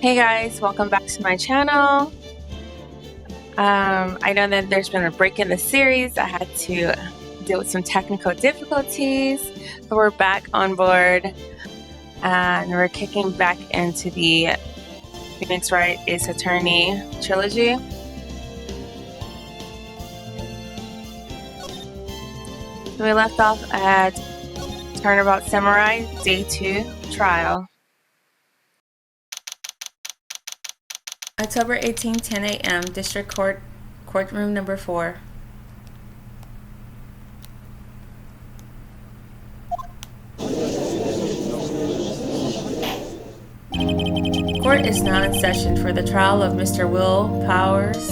Hey guys, welcome back to my channel. I know that there's been a break in the series. I had to deal with some technical difficulties, but we're back on board and we're kicking back into the Phoenix Wright Ace Attorney trilogy. So we left off at Turnabout Samurai Day 2 trial. October 18, 10 a.m., District Court, Courtroom number 4. Court is now in session for the trial of Mr. Will Powers.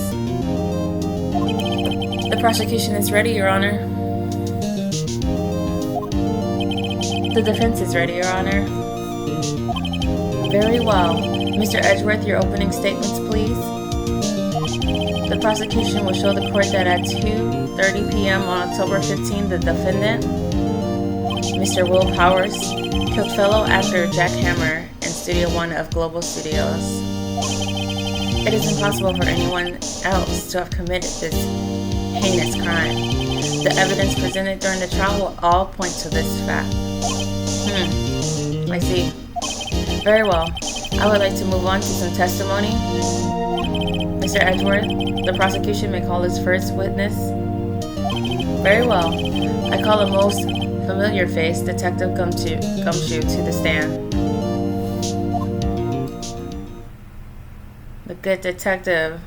The prosecution is ready, Your Honor. The defense is ready, Your Honor. Very well. Mr. Edgeworth, your opening statements, please. The prosecution will show the court that at 2:30 p.m. on October 15, the defendant, Mr. Will Powers, killed fellow actor Jack Hammer in Studio 1 of Global Studios. It is impossible for anyone else to have committed this heinous crime. The evidence presented during the trial will all point to this fact. I see. Very well. I would like to move on to some testimony. Mr. Edgeworth, the prosecution may call its first witness. Very well. I call a most familiar face, Detective Gumshoe, to the stand. The good detective.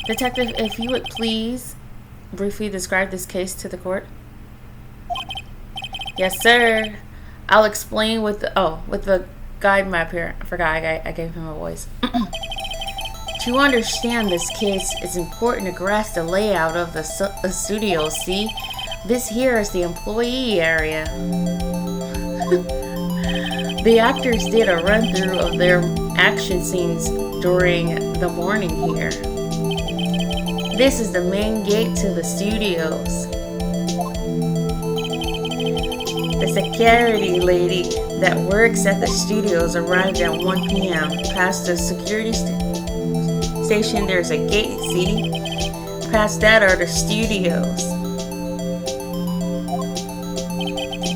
Detective, if you would please briefly describe this case to the court. Yes, sir. I'll explain with the guide map here. I forgot I gave him a voice. To understand this case, it's important to grasp the layout of the studio. See, this here is the employee area. The actors did a run-through of their action scenes during the morning here. This is the main gate to the studios. The security lady that works at the studios arrived at 1 p.m. Past the security station, there's a gate, see? Past that are the studios.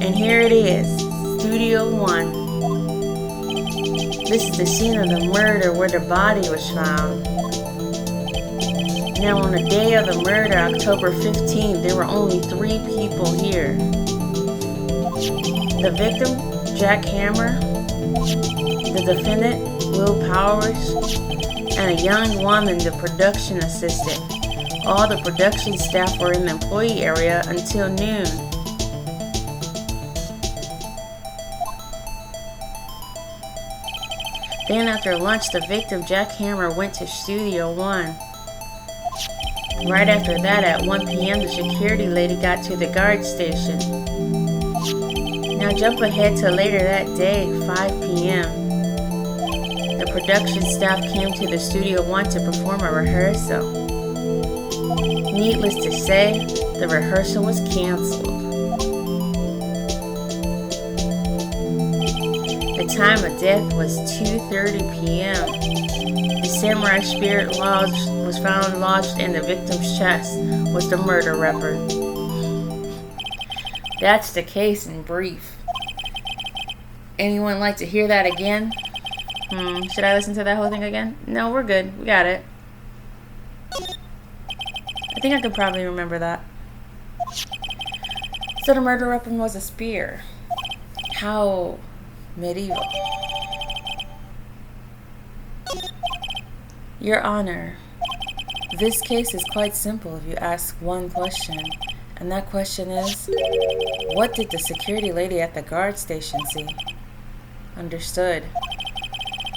And here it is, Studio 1. This is the scene of the murder where the body was found. Now on the day of the murder, October 15th, there were only 3 people here. The victim, Jack Hammer, the defendant, Will Powers, and a young woman, the production assistant. All the production staff were in the employee area until noon. Then after lunch, the victim, Jack Hammer, went to Studio 1. Right after that, at 1 p.m., the security lady got to the guard station. Now jump ahead to later that day, 5 p.m. The production staff came to the Studio 1 to perform a rehearsal. Needless to say, the rehearsal was canceled. The time of death was 2:30 p.m. The samurai spirit was found lodged in the victim's chest was the murder weapon. That's the case in brief. Anyone like to hear that again? Should I listen to that whole thing again? No, we're good. We got it. I think I could probably remember that. So the murder weapon was a spear. How medieval. Your Honor, this case is quite simple if you ask one question. And that question is, what did the security lady at the guard station see? Understood.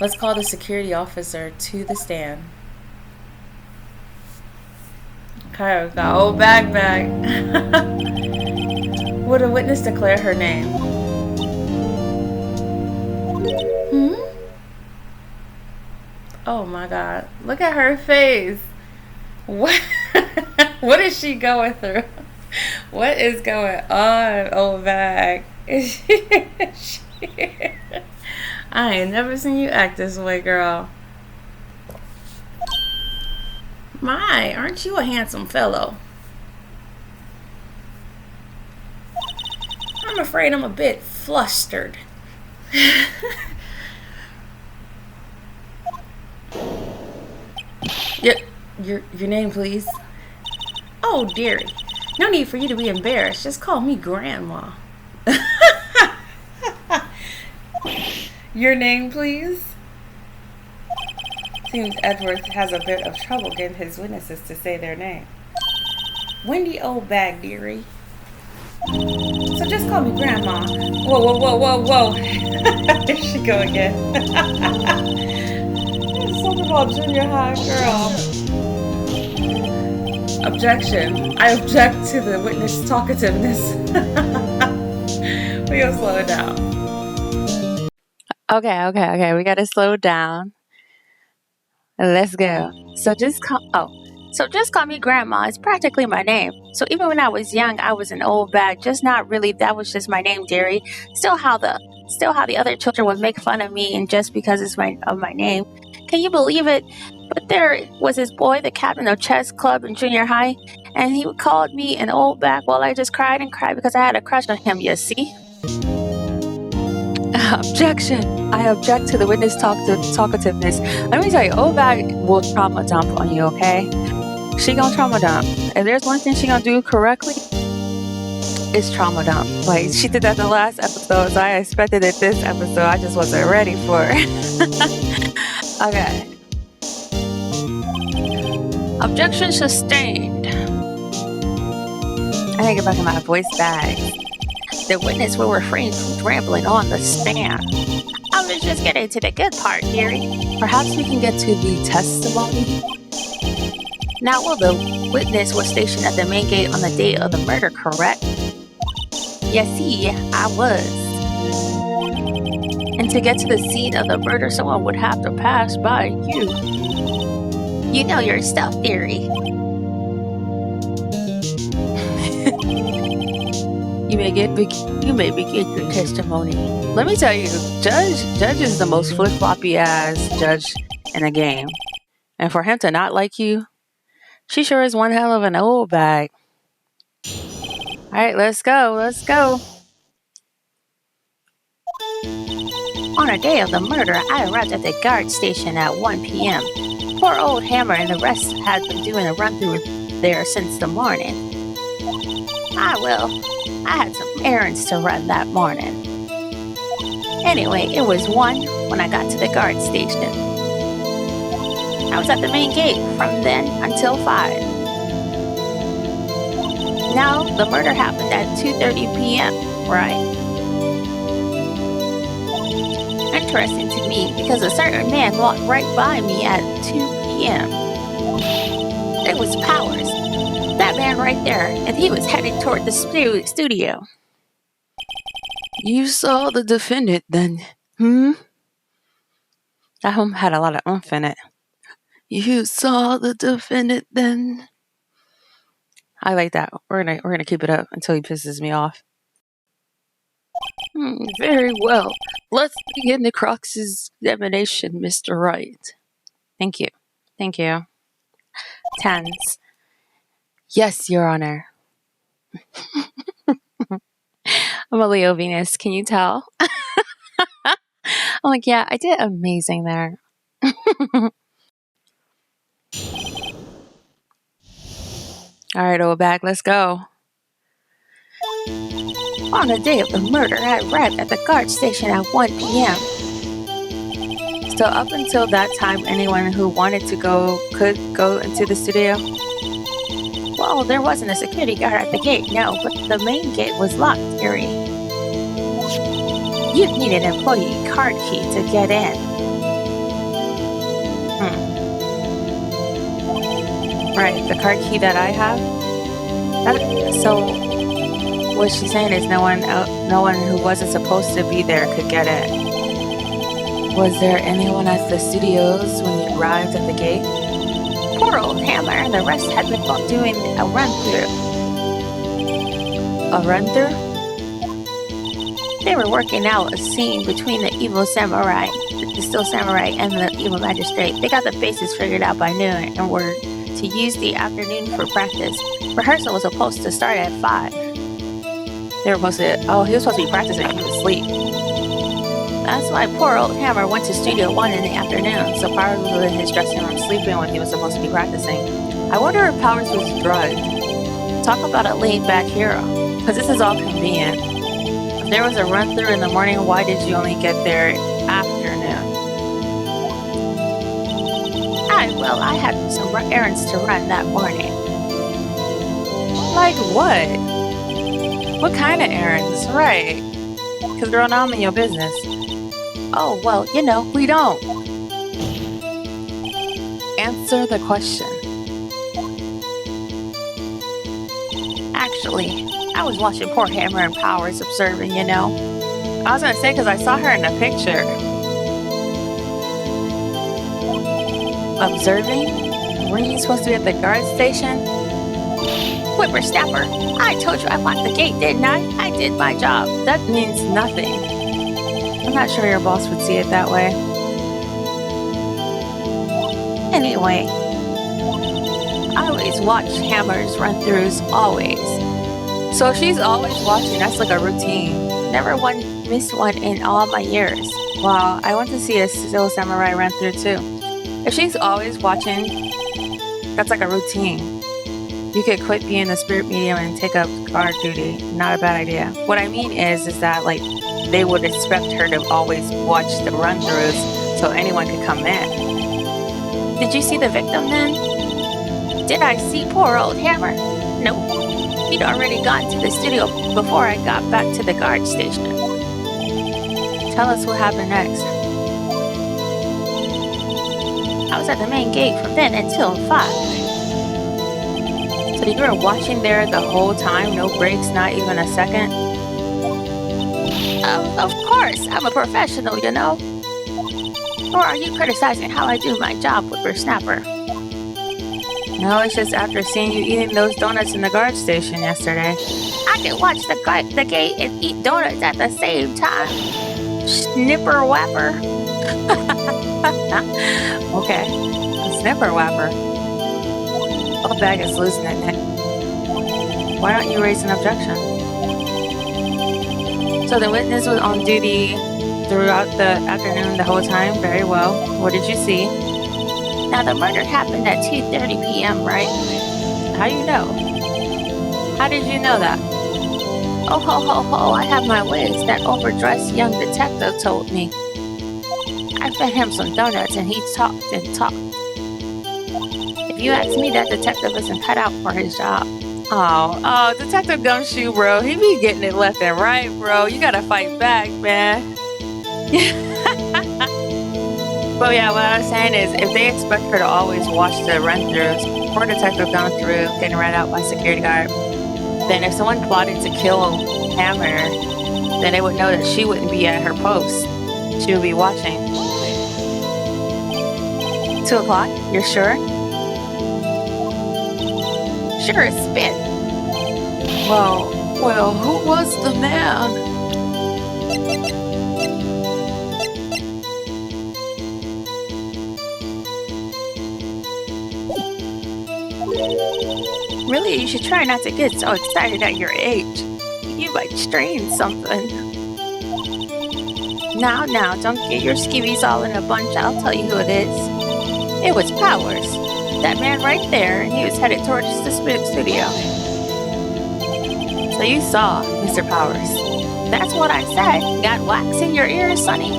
Let's call the security officer to the stand. Okay, we got old bag. Would a witness declare her name? Oh my God. Look at her face. What? What is she going through? What is going on, old bag? I ain't never seen you act this way, girl. My, aren't you a handsome fellow? I'm afraid I'm a bit flustered. Your name, please. Oh, dearie. No need for you to be embarrassed. Just call me Grandma. Your name, please? Seems Edgeworth has a bit of trouble getting his witnesses to say their name. Wendy Old Bag, dearie. So just call me Grandma. Whoa, whoa, whoa, whoa, whoa. There she go again. Something about junior high, girl. Objection. I object to the witness talkativeness. We'll slow it down. Okay. We gotta slow down. Let's go. So just call me Grandma. It's practically my name. So even when I was young, I was an old bag. Just not really. That was just my name, dearie. Still how the other children would make fun of me, and just because it's my name. Can you believe it? But there was this boy, the captain of chess club in junior high, and he called me an old bag while I just cried and cried because I had a crush on him. You see? Objection! I object to the witness talkativeness. Let me tell you, old bag will trauma dump on you, okay? She gonna trauma dump. If there's one thing she gonna do correctly, it's trauma dump. Like, she did that the last episode, so I expected it this episode. I just wasn't ready for it. Okay. Objection sustained. I gotta get back in my voice bag. The witness will refrain from rambling on the stand. I was just getting to the good part, dearie. Perhaps we can get to the testimony. Now, the witness was stationed at the main gate on the day of the murder, correct? Yes, I was. And to get to the scene of the murder, someone would have to pass by you. You know your stuff, dearie. You may begin your testimony. Let me tell you, Judge is the most flip-floppy ass judge in the game. And for him to not like you, she sure is one hell of an old bag. Alright, let's go. On the day of the murder, I arrived at the guard station at 1 p.m. Poor old Hammer and the rest had been doing a run-through there since the morning. I had some errands to run that morning. Anyway, it was 1 when I got to the guard station. I was at the main gate from then until 5. Now, the murder happened at 2:30 p.m., right? Interesting to me because a certain man walked right by me at 2 p.m. It was Powers. That man right there, and he was headed toward the studio. You saw the defendant then, That home had a lot of oomph in it. You saw the defendant then. I like that. We're gonna keep it up until he pisses me off. Very well. Let's begin the cross-examination, Mr. Wright. Thank you. 10s. Yes, Your Honor. I'm a Leo Venus. Can you tell? I'm like, yeah, I did amazing there. All right, old bag, let's go. On the day of the murder, I arrived at the guard station at 1 p.m. So up until that time, anyone who wanted to go could go into the studio? Well, there wasn't a security guard at the gate, no, but the main gate was locked, Erie. You'd need an employee card key to get in. Right, the card key that I have? So, what she's saying is no one who wasn't supposed to be there could get in. Was there anyone at the studios when you arrived at the gate? Poor old Hammer and the rest had been doing a run-through. A run-through? They were working out a scene between the evil samurai, the still samurai, and the evil magistrate. They got the faces figured out by noon and were to use the afternoon for practice. Rehearsal was supposed to start at 5. They were supposed to, he was supposed to be practicing, he was asleep. That's why poor old Hammer went to Studio 1 in the afternoon, so Powers was in his dressing room sleeping when he was supposed to be practicing. I wonder if Powers was drugged. Talk about a laid-back hero, because this is all convenient. If there was a run-through in the morning, why did you only get there afternoon? I had some errands to run that morning. Like what? What kind of errands? Right. Because girl, now I'm in your business. Oh, well, we don't. Answer the question. Actually, I was watching poor Hammer and Powers observing, I was gonna say because I saw her in the picture. Observing? Weren't you supposed to be at the guard station? Whippersnapper, I told you I locked the gate, didn't I? I did my job. That means nothing. I'm not sure your boss would see it that way. Anyway, I always watch Hammer's run-throughs, always. So if she's always watching, that's like a routine. Never missed one in all my years. Wow, I want to see a Still Samurai run-through too. If she's always watching, that's like a routine. You could quit being the spirit medium and take up guard duty. Not a bad idea. What I mean is that like they would expect her to always watch the run-throughs so anyone could come in. Did you see the victim then? Did I see poor old Hammer? Nope. He'd already gone to the studio before I got back to the guard station. Tell us what happened next. I was at the main gate from then until 5. So you were watching there the whole time? No breaks, not even a second? Of course, I'm a professional, Or are you criticizing how I do my job, Whippersnapper? No, it's just after seeing you eating those donuts in the guard station yesterday. I can watch the gate and eat donuts at the same time. Snipper whapper. Okay, a snipper whapper. Oh, bag is losing it, Nick. Why don't you raise an objection? So the witness was on duty throughout the afternoon the whole time? Very well. What did you see? Now the murder happened at 2:30 p.m., right? How do you know? How did you know that? Oh, ho, ho, ho, I have my ways. That overdressed young detective told me. I fed him some donuts and he talked and talked. If you ask me, that detective isn't cut out for his job. Oh, Detective Gumshoe, bro. He be getting it left and right, bro. You gotta fight back, man. But yeah, what I was saying is, if they expect her to always watch the run-throughs, poor detective going through, getting ran out by security guard, then if someone plotted to kill Hammer, then they would know that she wouldn't be at her post. She would be watching. 2 o'clock? You're sure? Sure as spit. Well, who was the man? Really, you should try not to get so excited at your age. You might strain something. Now, don't get your skivvies all in a bunch. I'll tell you who it is. It was Powers. That man right there, and he was headed towards the studio. So you saw Mr. Powers. That's what I said. Got wax in your ears, Sonny?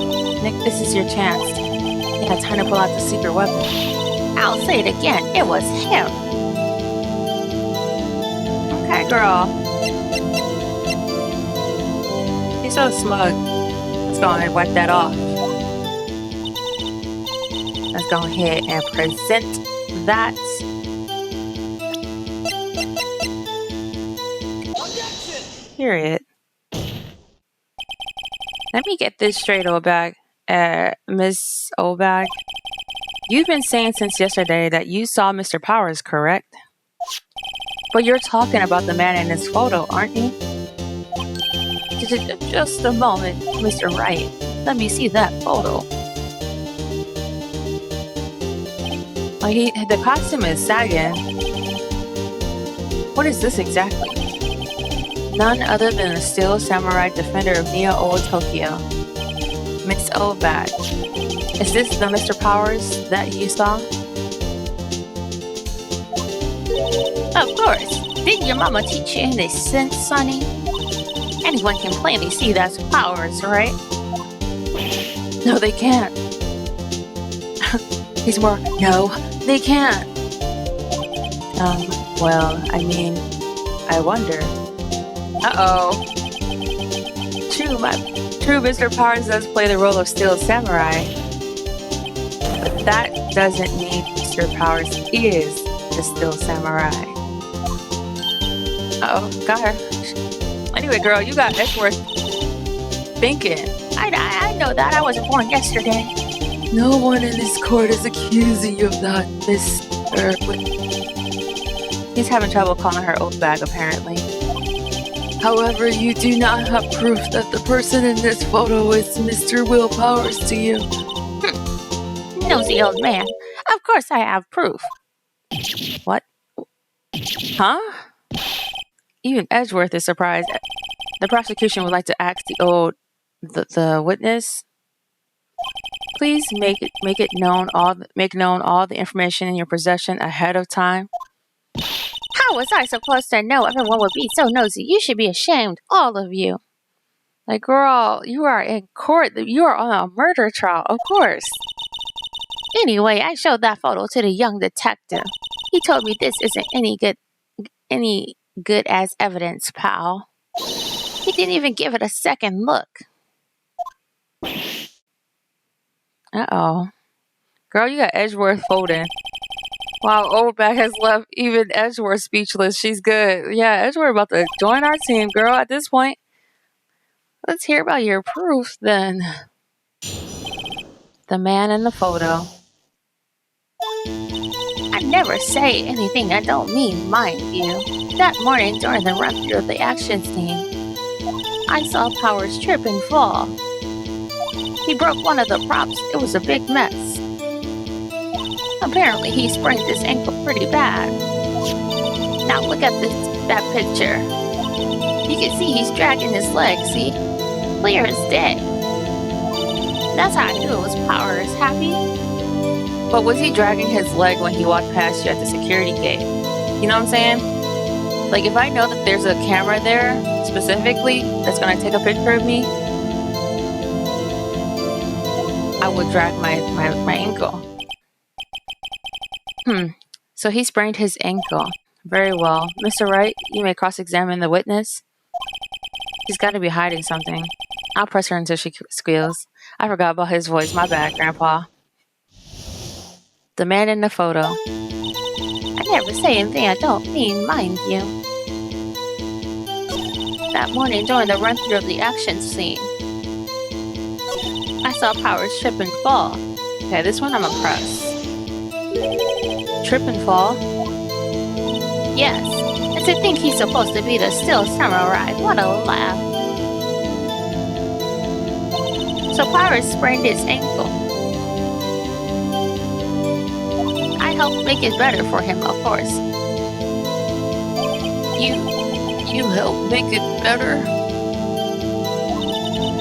Nick, this is your chance. You got time to pull out the secret weapon. I'll say it again. It was him. Okay, girl. She's so smug. Let's go ahead and wipe that off. Let's go ahead and present that. Period. Let me get this straight, Obag. Miss Obag. You've been saying since yesterday that you saw Mr. Powers, correct? But you're talking about the man in this photo, aren't you? Just a moment, Mr. Wright. Let me see that photo. The costume is sagging. What is this exactly? None other than the Steel Samurai Defender of Neo-Old Tokyo, Miss Obad. Is this the Mr. Powers that you saw? Of course. Didn't your mama teach you any sense, Sonny? Anyone can plainly see that's Powers, right? No, they can't. He's more, no, they can't. Well, I mean, I wonder. Uh-oh. True, Mr. Powers does play the role of Steel Samurai. But that doesn't mean Mr. Powers is the Steel Samurai. Uh-oh, got her. Anyway, girl, you got Edgeworth thinking. I know that. I wasn't born yesterday. No one in this court is accusing you of that, Mr. He's having trouble calling her old bag, apparently. However, you do not have proof that the person in this photo is Mr. Will Powers to you. Nosy old man. Of course I have proof. What? Huh? Even Edgeworth is surprised. The prosecution would like to ask the witness. Please make known all the information in your possession ahead of time. How was I supposed to know everyone would be so nosy? You should be ashamed, all of you. Like, girl, you are in court. You are on a murder trial, of course. Anyway, I showed that photo to the young detective. He told me this isn't any good as evidence, pal. He didn't even give it a second look. Uh-oh. Girl, you got Edgeworth folding. Wow, Oldback has left even Edgeworth speechless. She's good. Yeah, Edgeworth about to join our team, girl, at this point. Let's hear about your proof, then. The man in the photo. I never say anything I don't mean, mind you. That morning during the run-through of the action scene, I saw Powers trip and fall. He broke one of the props. It was a big mess. Apparently, he sprained his ankle pretty bad. Now look at that picture. You can see he's dragging his leg, see? Clear as day. That's how I knew it was Powers. Happy? But was he dragging his leg when he walked past you at the security gate? You know what I'm saying? Like, if I know that there's a camera there, specifically, that's gonna take a picture of me, I would drag my ankle. So he sprained his ankle. Very well. Mr. Wright, you may cross-examine the witness. She's got to be hiding something. I'll press her until she squeals. I forgot about his voice. My bad, Grandpa. The man in the photo. I never say anything I don't mean, mind you. That morning during the run-through of the action scene, I saw Powers trip and fall. Okay, this one I'm impressed. Trip and fall? Yes, and to think he's supposed to be the Steel Samurai. What a laugh. So Powers sprained his ankle. I helped make it better for him, of course. You helped make it better?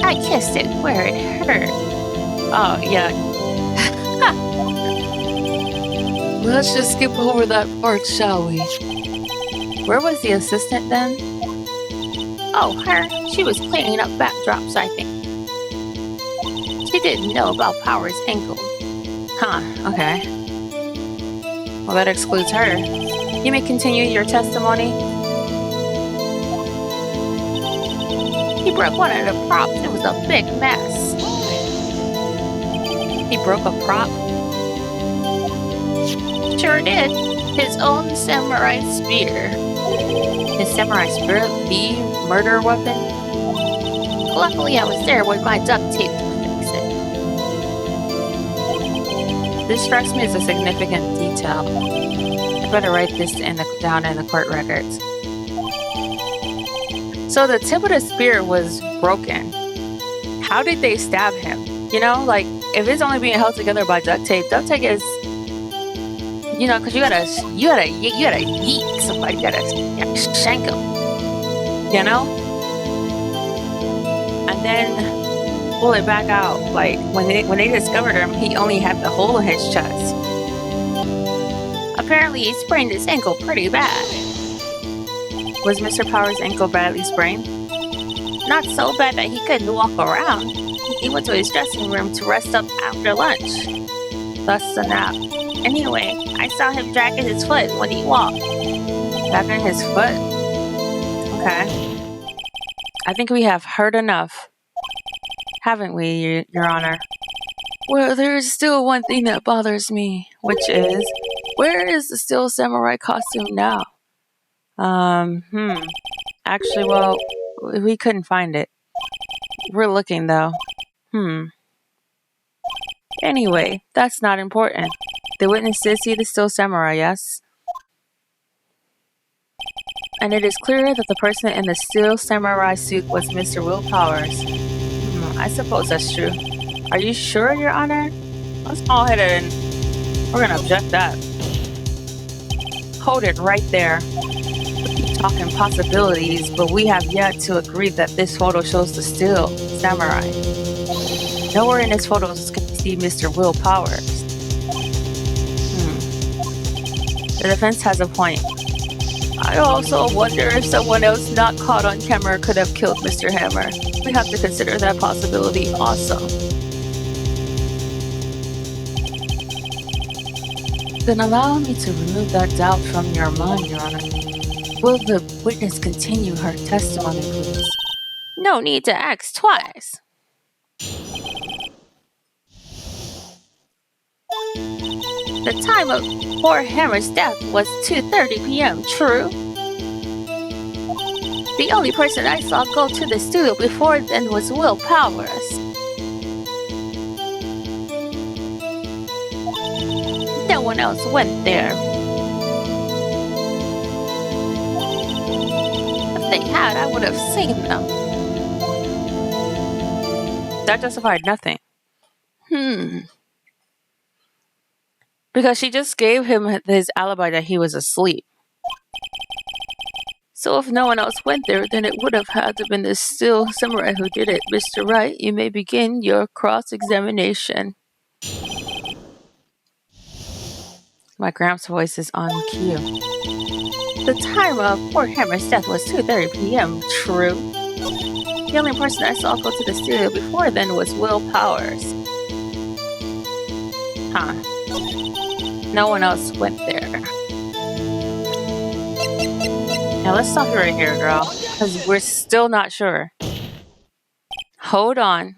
I kissed it where it hurt. Oh, yeah. Let's just skip over that part, shall we? Where was the assistant then? Oh, her. She was cleaning up backdrops, I think. She didn't know about Powers' ankle. Huh, okay. Well, that excludes her. You may continue your testimony. He broke one of the props. It was a big mess. He broke a prop? Sure did. His own samurai spear. His samurai spear? The murder weapon? Luckily, I was there with my duct tape to fix it. This strikes me as a significant detail. I better write this down in the court records. So the tip of the spear was broken. How did they stab him? You know, like if it's only being held together by duct tape is, you know, because you gotta yeet somebody, you gotta shank him, you know, and then pull it back out. Like when they discovered him, he only had the hole in his chest. Apparently, he sprained his ankle pretty bad. Was Mr. Power's ankle badly sprained? Not so bad that he couldn't walk around. He went to his dressing room to rest up after lunch. Thus the nap. Anyway, I saw him dragging his foot when he walked. Dragging his foot? Okay. I think we have heard enough. Haven't we, Your Honor? Well, there is still one thing that bothers me, which is, where is the Steel Samurai costume now? Actually, well, we couldn't find it. We're looking, though. Anyway, that's not important. The witness did see the Steel Samurai, yes? And it is clear that the person in the Steel Samurai suit was Mr. Will Powers. I suppose that's true. Are you sure, Your Honor? Let's go ahead and we're gonna object that. Hold it right there. We keep talking possibilities, but we have yet to agree that this photo shows the Steel Samurai. Nowhere in this photo can you see Mr. Will Powers. The defense has a point. I also wonder if someone else not caught on camera could have killed Mr. Hammer. We have to consider that possibility also. Then allow me to remove that doubt from your mind, Your Honor. Will the witness continue her testimony, please? No need to ask twice. The time of poor Hammer's death was 2:30 p.m., true? The only person I saw go to the studio before then was Will Powers. No one else went there. If they had, I would have seen them. That justified nothing. Because she just gave him his alibi that he was asleep. So if no one else went there, then it would have had to have been the Steel Samurai who did it. Mr. Wright, you may begin your cross-examination. My Gramps' voice is on cue. The time of poor Hammer's death was 2:30 p.m., true? The only person I saw go to the studio before then was Will Powers. No one else went there. Now let's stop you right here, girl, because we're still not sure. Hold on.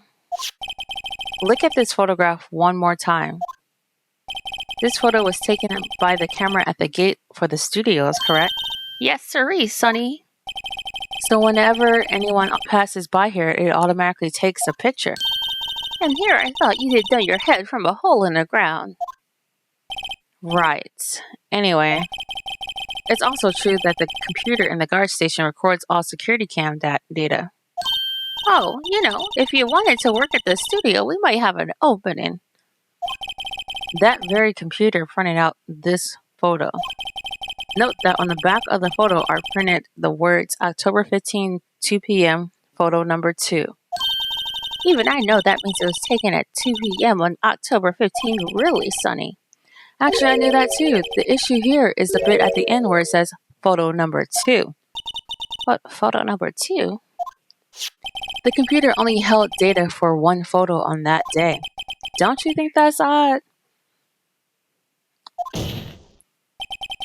Look at this photograph one more time. This photo was taken by the camera at the gate for the studios, correct? Yes, sirree, Sonny. So whenever anyone passes by here, it automatically takes a picture. And here I thought you had done your head from a hole in the ground. Right. Anyway, it's also true that the computer in the guard station records all security cam data. Oh, you know, if you wanted to work at the studio, we might have an opening. That very computer printed out this photo. Note that on the back of the photo are printed the words October 15, 2 p.m., photo number 2. Even I know that means it was taken at 2 p.m. on October 15, really, Sonny. Actually, I knew that too. The issue here is the bit at the end where it says photo number 2. What, photo number 2? The computer only held data for one photo on that day. Don't you think that's odd?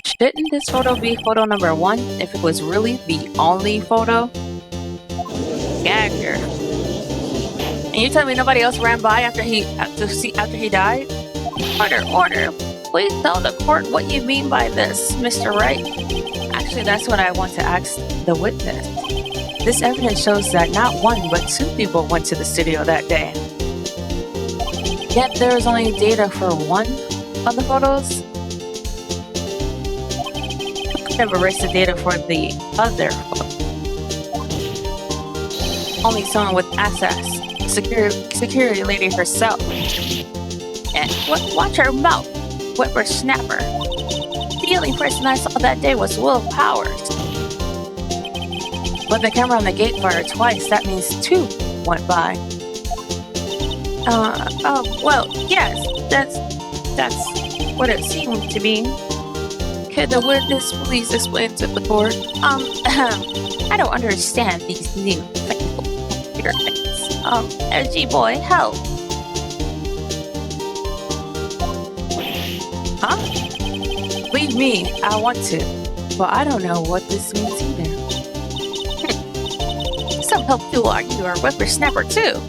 Shouldn't this photo be photo number 1 if it was really the only photo? Gag her. And you tell me nobody else ran by after he died? Order. Please tell the court what you mean by this, Mr. Wright. Actually, that's what I want to ask the witness. This evidence shows that not 1 but 2 people went to the studio that day. Yet there is only data for 1 of the photos. We could have erased the data for the other photo. Only someone with access. Security lady herself. And watch her mouth. Whippersnapper. The only person I saw that day was Will Powers. But the camera on the gate fired twice. That means 2 went by. Well, yes, that's what it seemed to be. Could the witness please explain to the court? I don't understand these new computer things. SG boy, help. Huh? Leave me, I want to. But I don't know what this means either. Some help you are a whippersnapper too.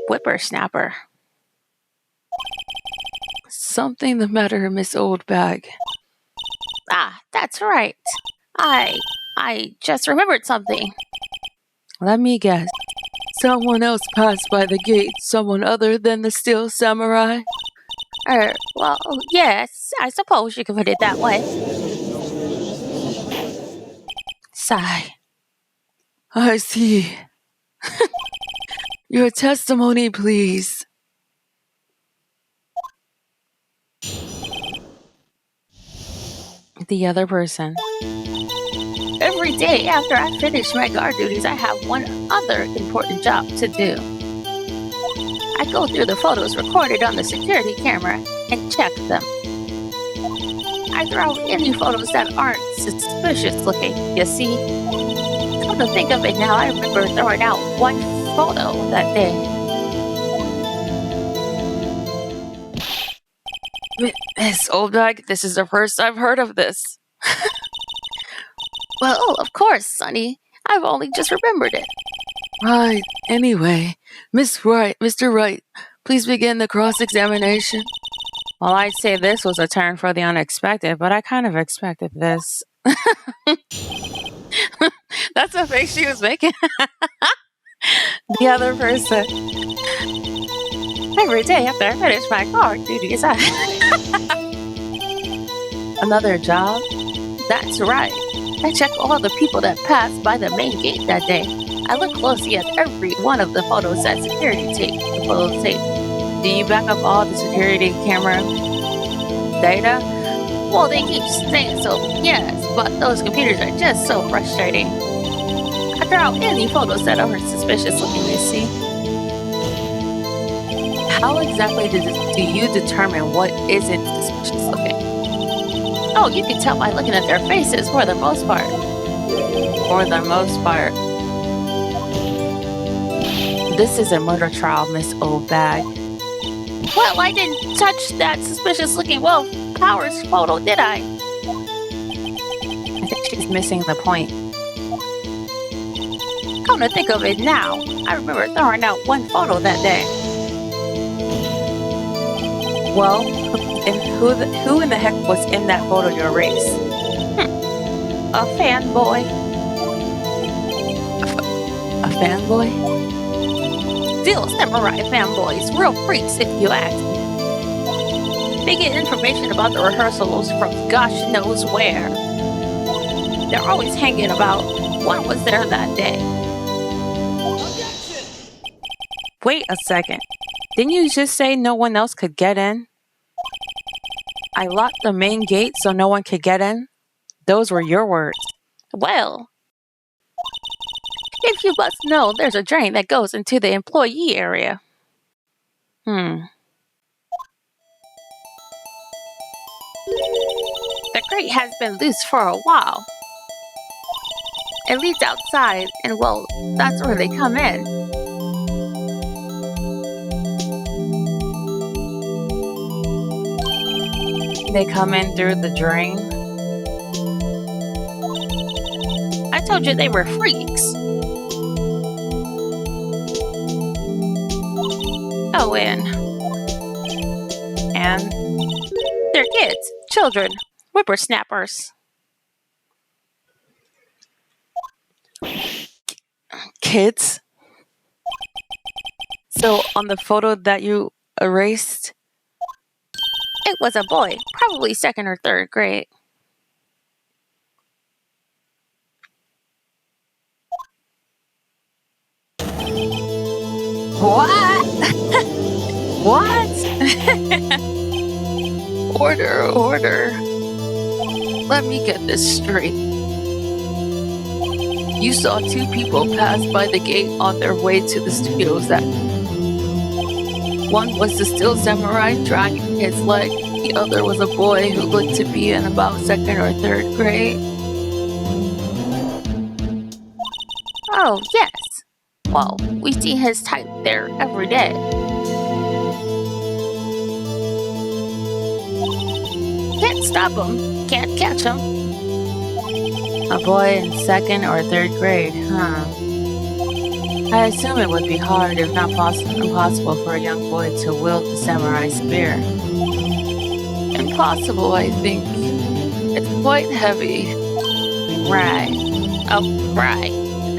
Whippersnapper. Something the matter, Miss Oldbag. Ah, that's right. I just remembered something. Let me guess. Someone else passed by the gate, someone other than the Steel Samurai? Well, yes, I suppose you could put it that way. Sigh. I see. Your testimony, please. The other person. Every day after I finish my guard duties, I have one other important job to do. I go through the photos recorded on the security camera and check them. I throw out any photos that aren't suspicious looking, you see. Come to think of it now, I remember throwing out one photo that day. Miss Oldbag, this is the first I've heard of this. Well, of course, Sonny. I've only just remembered it. Right. Anyway, Mr. Wright, please begin the cross-examination. Well, I'd say this was a turn for the unexpected, but I kind of expected this. That's the face she was making. The other person. Every day after I finish my guard duties, Another job? That's right. I check all the people that passed by the main gate that day. I look closely at every one of the photos that security tape. The photo tape. Do you back up all the security camera data? Well, they keep saying so, yes, but those computers are just so frustrating. I throw out any photos that are suspicious looking, you see. How exactly do you determine what isn't suspicious looking? Oh, you can tell by looking at their faces for the most part. For the most part. This is a murder trial, Miss Oldbag. Well, I didn't touch that suspicious looking Will Powers photo, did I? I think she's missing the point. Come to think of it now, I remember throwing out one photo that day. Well, and who in the heck was in that photo you erased? A fanboy. A fanboy? Steel Samurai fanboys, real freaks if you ask me. They get information about the rehearsals from gosh knows where. They're always hanging about. One was there that day. Wait a second. Didn't you just say no one else could get in? I locked the main gate so no one could get in? Those were your words. Well, if you must know, there's a drain that goes into the employee area. The grate has been loose for a while. It leads outside, and well, that's where they come in. They come in through the drain. I told you they were freaks. Oh, and they're kids, children, whippersnappers. Kids? So on the photo that you erased, it was a boy, probably 2nd or 3rd grade. What? What? Order, order. Let me get this straight. You saw two people pass by the gate on their way to the studios that one was the still samurai dragging his leg, the other was a boy who looked to be in about second or third grade. Oh, yes. Well, we see his type there every day. Can't stop him, can't catch him. A boy in second or third grade, huh? I assume it would be hard, if not impossible, for a young boy to wield the samurai spear. Impossible, I think. It's quite heavy. Right. Oh, right.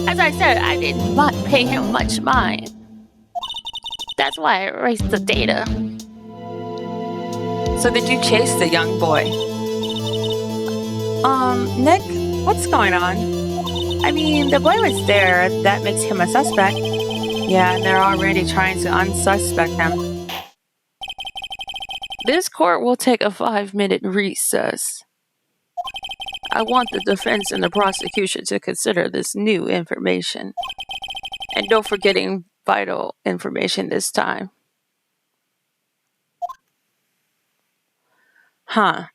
As I said, I did not pay him much mind. That's why I erased the data. So did you chase the young boy? Nick, what's going on? I mean, the boy was there. That makes him a suspect. Yeah, and they're already trying to unsuspect him. This court will take a 5-minute recess. I want the defense and the prosecution to consider this new information. And don't forget vital information this time. Huh.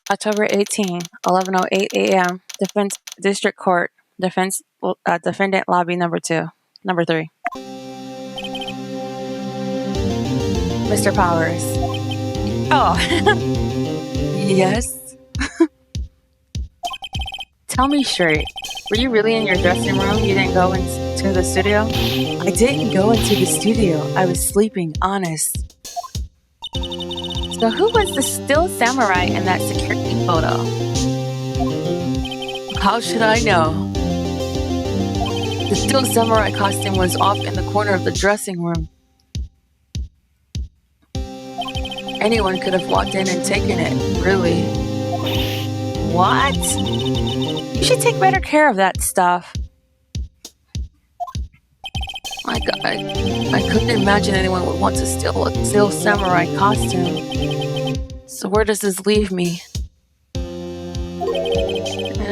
October 18, 11:08 a.m. Defense District Court. Defendant Lobby number 3. Mr. Powers. Oh. Yes? Tell me straight. Were you really in your dressing room? You didn't go into the studio? I didn't go into the studio. I was sleeping, honest. So who was the still samurai in that security photo? How should I know? The still samurai costume was off in the corner of the dressing room. Anyone could have walked in and taken it, really. What? You should take better care of that stuff. My God, I couldn't imagine anyone would want to steal a still samurai costume. So where does this leave me?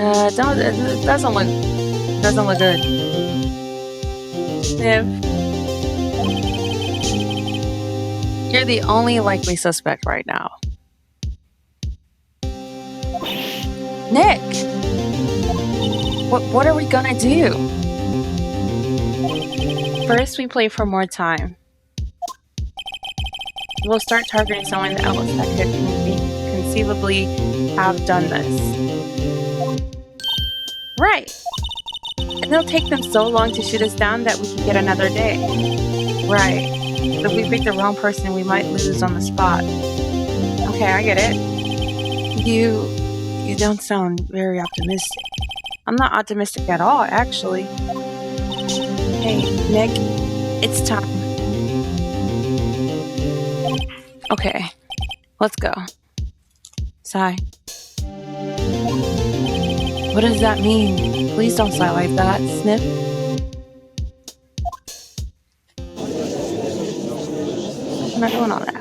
It doesn't look good. Sniff. You're the only likely suspect right now. Nick! What are we gonna do? First, we play for more time. We'll start targeting someone else that could conceivably have done this. Right! And it'll take them so long to shoot us down that we can get another day. Right. But if we pick the wrong person, we might lose on the spot. Okay, I get it. You don't sound very optimistic. I'm not optimistic at all, actually. Hey, Nick, it's time. Okay, let's go. Sigh. What does that mean? Please don't sigh like that. Sniff. I'm not doing all that.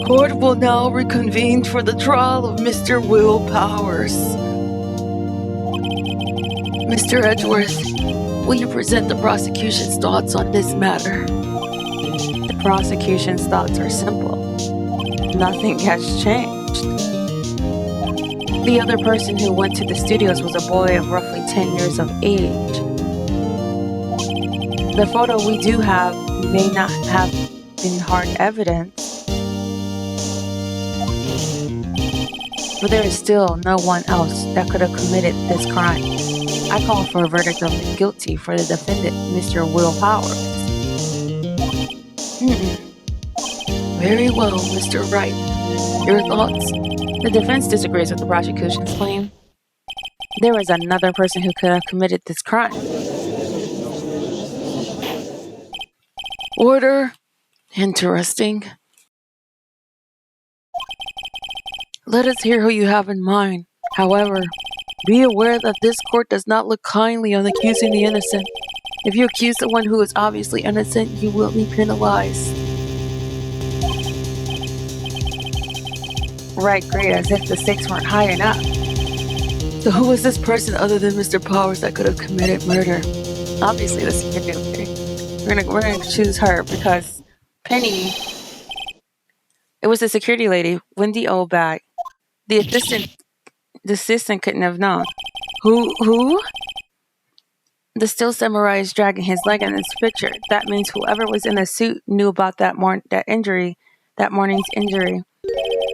Court will now reconvene for the trial of Mr. Will Powers. Mr. Edgeworth, will you present the prosecution's thoughts on this matter? The prosecution's thoughts are simple. Nothing has changed. The other person who went to the studios was a boy of roughly 10 years of age. The photo we do have may not have been hard evidence, but there is still no one else that could have committed this crime. I call for a verdict of guilty for the defendant, Mr. Will Powers. Very well, Mr. Wright. Your thoughts? The defense disagrees with the prosecution's claim. There is another person who could have committed this crime. Order. Interesting. Let us hear who you have in mind. However, be aware that this court does not look kindly on accusing the innocent. If you accuse someone who is obviously innocent, you will be penalized. Wright grinned as if the stakes weren't high enough. So who was this person other than Mr. Powers that could have committed murder? Obviously the security lady. We're gonna choose her because Penny. It was the security lady, Wendy Oldbag. The assistant couldn't have known. Who? The still samurai is dragging his leg in this picture. That means whoever was in the suit knew about that morning's injury.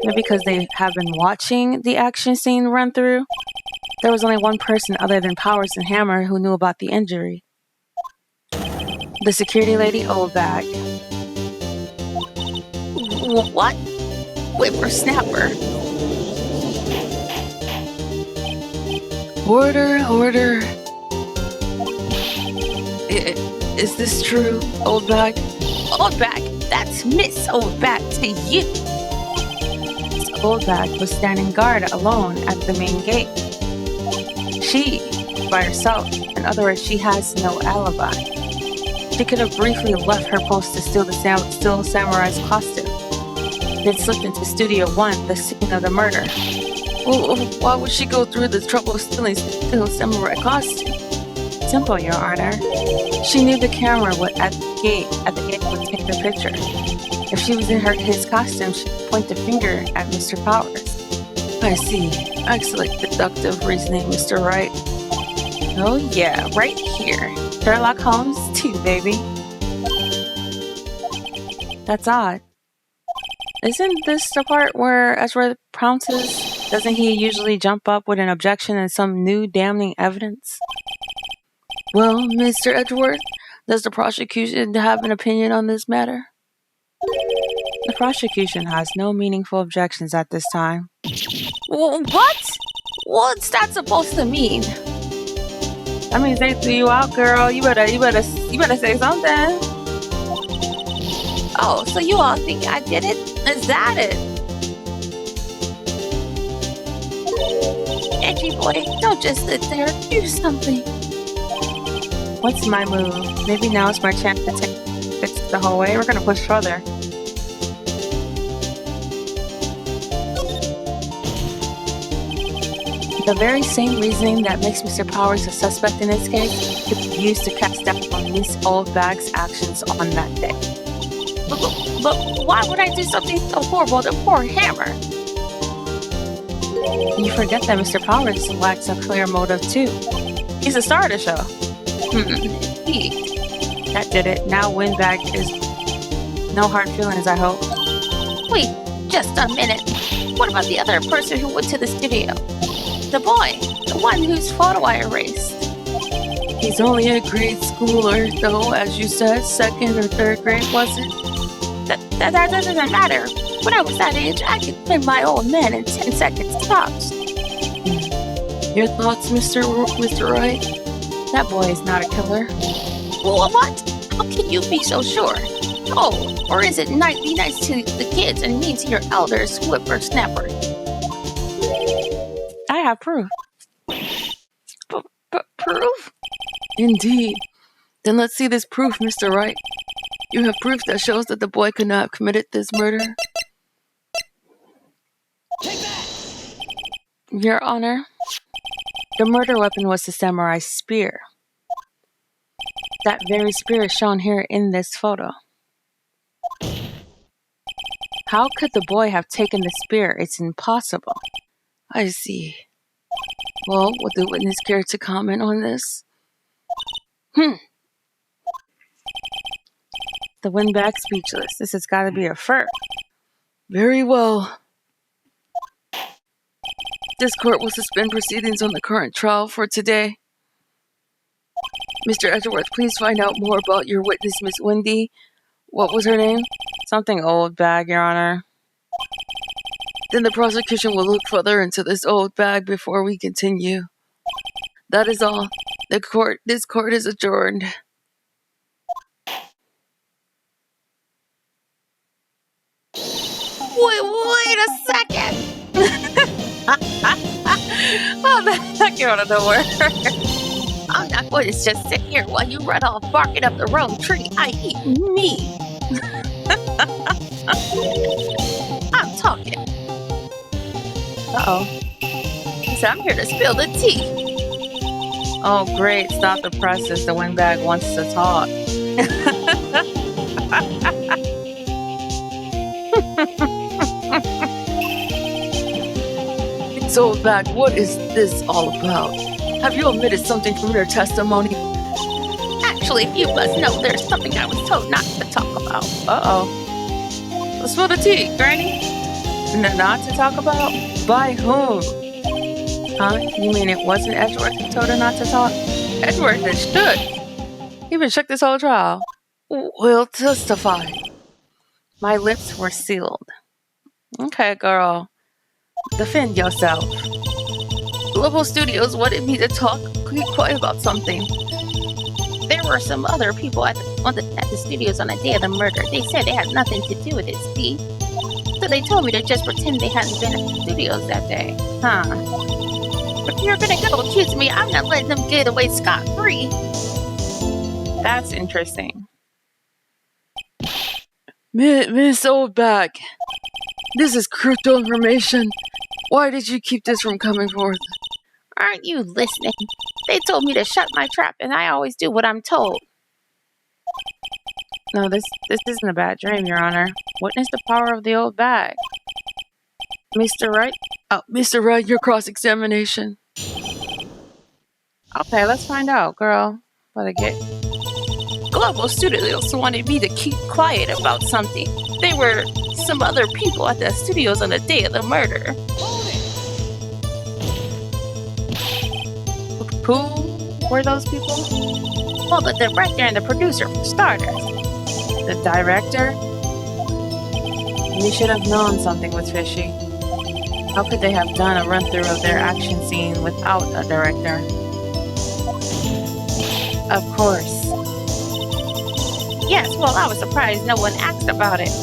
Maybe because they have been watching the action scene run through. There was only one person other than Powers and Hammer who knew about the injury. The security lady Oldbag. What? Whippersnapper. Order. Is this true, Oldbag? Oldbag, that's Miss Oldbag to you. Miss Oldbag was standing guard alone at the main gate. She, by herself, in other words, she has no alibi. She could have briefly left her post to steal the Still Samurai's costume, then slipped into Studio 1, the scene of the murder. Well, why would she go through the trouble of stealing Still Samurai costume? Simple, Your Honor. She knew the camera at the gate would take the picture. If she was in his costume, she'd point the finger at Mr. Powers. I see. Excellent deductive reasoning, Mr. Wright. Oh yeah, right here. Sherlock Holmes too, baby. That's odd. Isn't this the part where Edgeworth pounces? Doesn't he usually jump up with an objection and some new damning evidence? Well, Mr. Edgeworth, does the prosecution have an opinion on this matter? The prosecution has no meaningful objections at this time. What? What's that supposed to mean? I mean, they threw you out, girl. You better say something. Oh, so you all think I did it? Is that it? Edgy boy, don't just sit there. Do something. What's my move? Maybe now's my chance to take it the whole way. We're gonna push further. The very same reasoning that makes Mr. Powers a suspect in this case could be used to cast doubt on Miss Oldbag's actions on that day. But why would I do something so horrible to poor Hammer? You forget that Mr. Powers lacks a clear motive too. He's the star of the show. That did it. Now Windbag is no hard feelings, I hope. Wait, just a minute. What about the other person who went to the studio? The boy, the one whose photo I erased. He's only a grade schooler, though, as you said, 2nd or 3rd grade, was it? That doesn't matter. When I was that age, I could play my old man in 10 seconds tops. Your thoughts, Mr. Wright? That boy is not a killer. What? How can you be so sure? Oh, or is it be nice to the kids and mean to your elders, whippersnapper? I have proof. Proof? Indeed. Then let's see this proof, Mr. Wright. You have proof that shows that the boy could not have committed this murder. Your Honor, the murder weapon was the samurai spear. That very spear is shown here in this photo. How could the boy have taken the spear? It's impossible. I see. Well, would the witness care to comment on this? The Windbag speechless. This has got to be a first. Very well. This court will suspend proceedings on the current trial for today. Mr. Edgeworth, please find out more about your witness, Miss Wendy. What was her name? Something Oldbag, Your Honor. Then the prosecution will look further into this Oldbag before we continue. That is all. This court is adjourned. Wait a second! Oh, that came out of nowhere. Or it's just sit here while you run off barking up the wrong tree, i.e. me. I'm talking. Uh-oh. So I'm here to spill the tea. Oh, great. Stop the presses. The windbag wants to talk. So, back, what is this all about? Have you omitted something from your testimony? Actually, if you must know, there's something I was told not to talk about. Uh-oh. Let's spill the tea, Granny. Not to talk about? By whom? Huh? You mean it wasn't Edgeworth who told her not to talk? Edgeworth is shook. He been shook this whole trial. Will testify. My lips were sealed. Okay, girl. Defend yourself. Global Studios wanted me to keep quiet about something. There were some other people at the studios on the day of the murder. They said they had nothing to do with it, see? So they told me to just pretend they hadn't been at the studios that day. Huh. But if you're gonna go accuse me, I'm not letting them get away scot-free. That's interesting. Miss Oldback, this is crypto information. Why did you keep this from coming forth? Aren't you listening? They told me to shut my trap, and I always do what I'm told. No, this isn't a bad dream, Your Honor. Witness the power of the old bag. Mr. Wright? Oh, Mr. Wright, your cross-examination. Okay, let's find out, girl. Better get... Global Studios wanted me to keep quiet about something. There were some other people at the studios on the day of the murder. Who were those people? Well, the director and the producer, for starters. The director? You should have known something was fishy. How could they have done a run-through of their action scene without a director? Of course. Yes, well, I was surprised no one asked about it.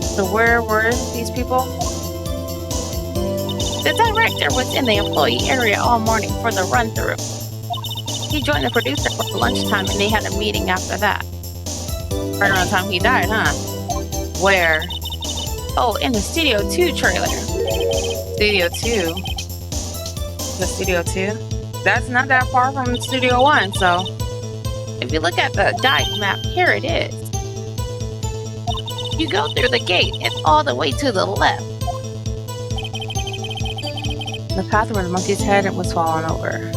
So where were these people? The director was in the employee area all morning for the run-through. He joined the producer for lunchtime and they had a meeting after that. Right around the time he died, huh? Where? Oh, in the Studio 2 trailer. Studio 2? The Studio 2? That's not that far from Studio 1, so... If you look at the dive map, here it is. You go through the gate and all the way to the left. The path where the monkey's head was fallen over.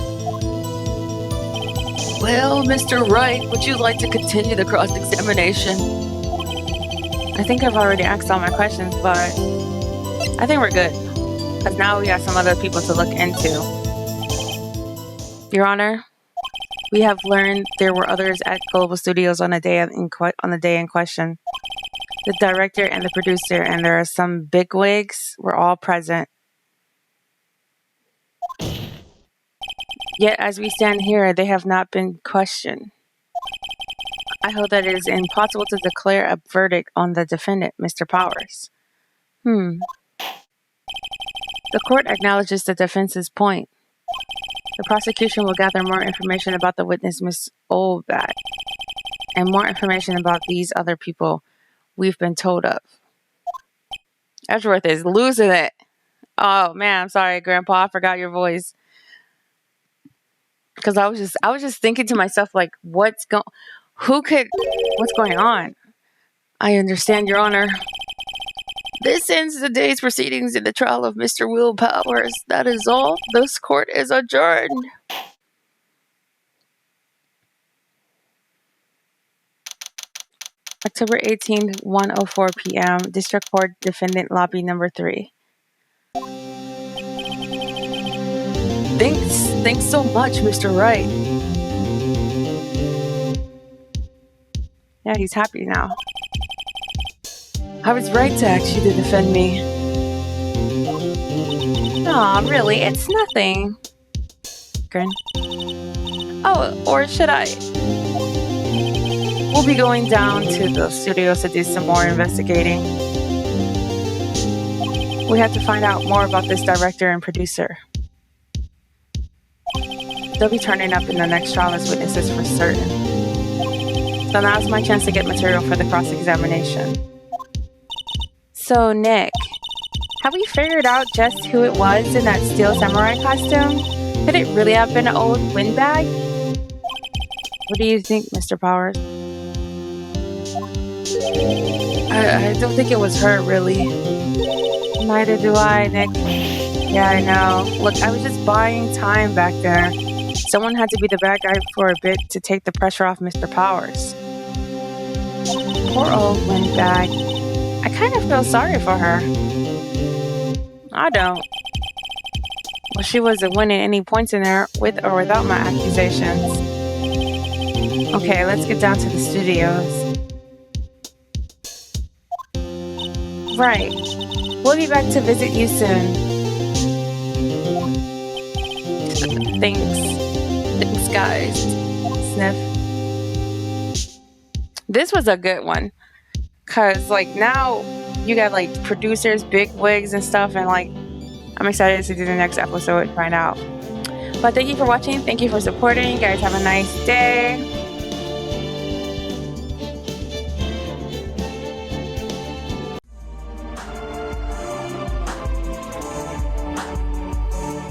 Well, Mr. Wright, would you like to continue the cross-examination? I think I've already asked all my questions, but I think we're good. Because now we have some other people to look into. Your Honor, we have learned there were others at Global Studios on the day in question. The director and the producer, and there are some bigwigs, were all present. Yet, as we stand here, they have not been questioned. I hold that it is impossible to declare a verdict on the defendant, Mr. Powers. The court acknowledges the defense's point. The prosecution will gather more information about the witness, Miss Oldback, and more information about these other people we've been told of. Edgeworth is losing it. Oh man, I'm sorry, Grandpa, I forgot your voice. Because I was just thinking to myself, like, what's going on? I understand, Your Honor. This ends the day's proceedings in the trial of Mr. Will Powers. That is all. This court is adjourned. October 18th, 1:04 p.m., District Court, Defendant Lobby Number 3. Thanks so much, Mr. Wright. Yeah, he's happy now. I was right to ask you to defend me. Aw, really? It's nothing. Grin. Oh, or should I? We'll be going down to the studios to do some more investigating. We have to find out more about this director and producer. they'll be turning up in the next trial as witnesses for certain. So now's my chance to get material for the cross-examination. So, Nick, have we figured out just who it was in that steel samurai costume? Could it really have been an old windbag? What do you think, Mr. Powers? I don't think it was her, really. Neither do I, Nick. Yeah, I know. Look, I was just buying time back there. Someone had to be the bad guy for a bit to take the pressure off Mr. Powers. Poor old windbag. I kind of feel sorry for her. I don't. Well, she wasn't winning any points in there with or without my accusations. Okay, let's get down to the studios. Right. We'll be back to visit you soon. Thanks, guys. Sniff. This was a good one. Cause like now you got like producers, big wigs and stuff, and like I'm excited to do the next episode and find out. But thank you for watching. Thank you for supporting. You guys have a nice day.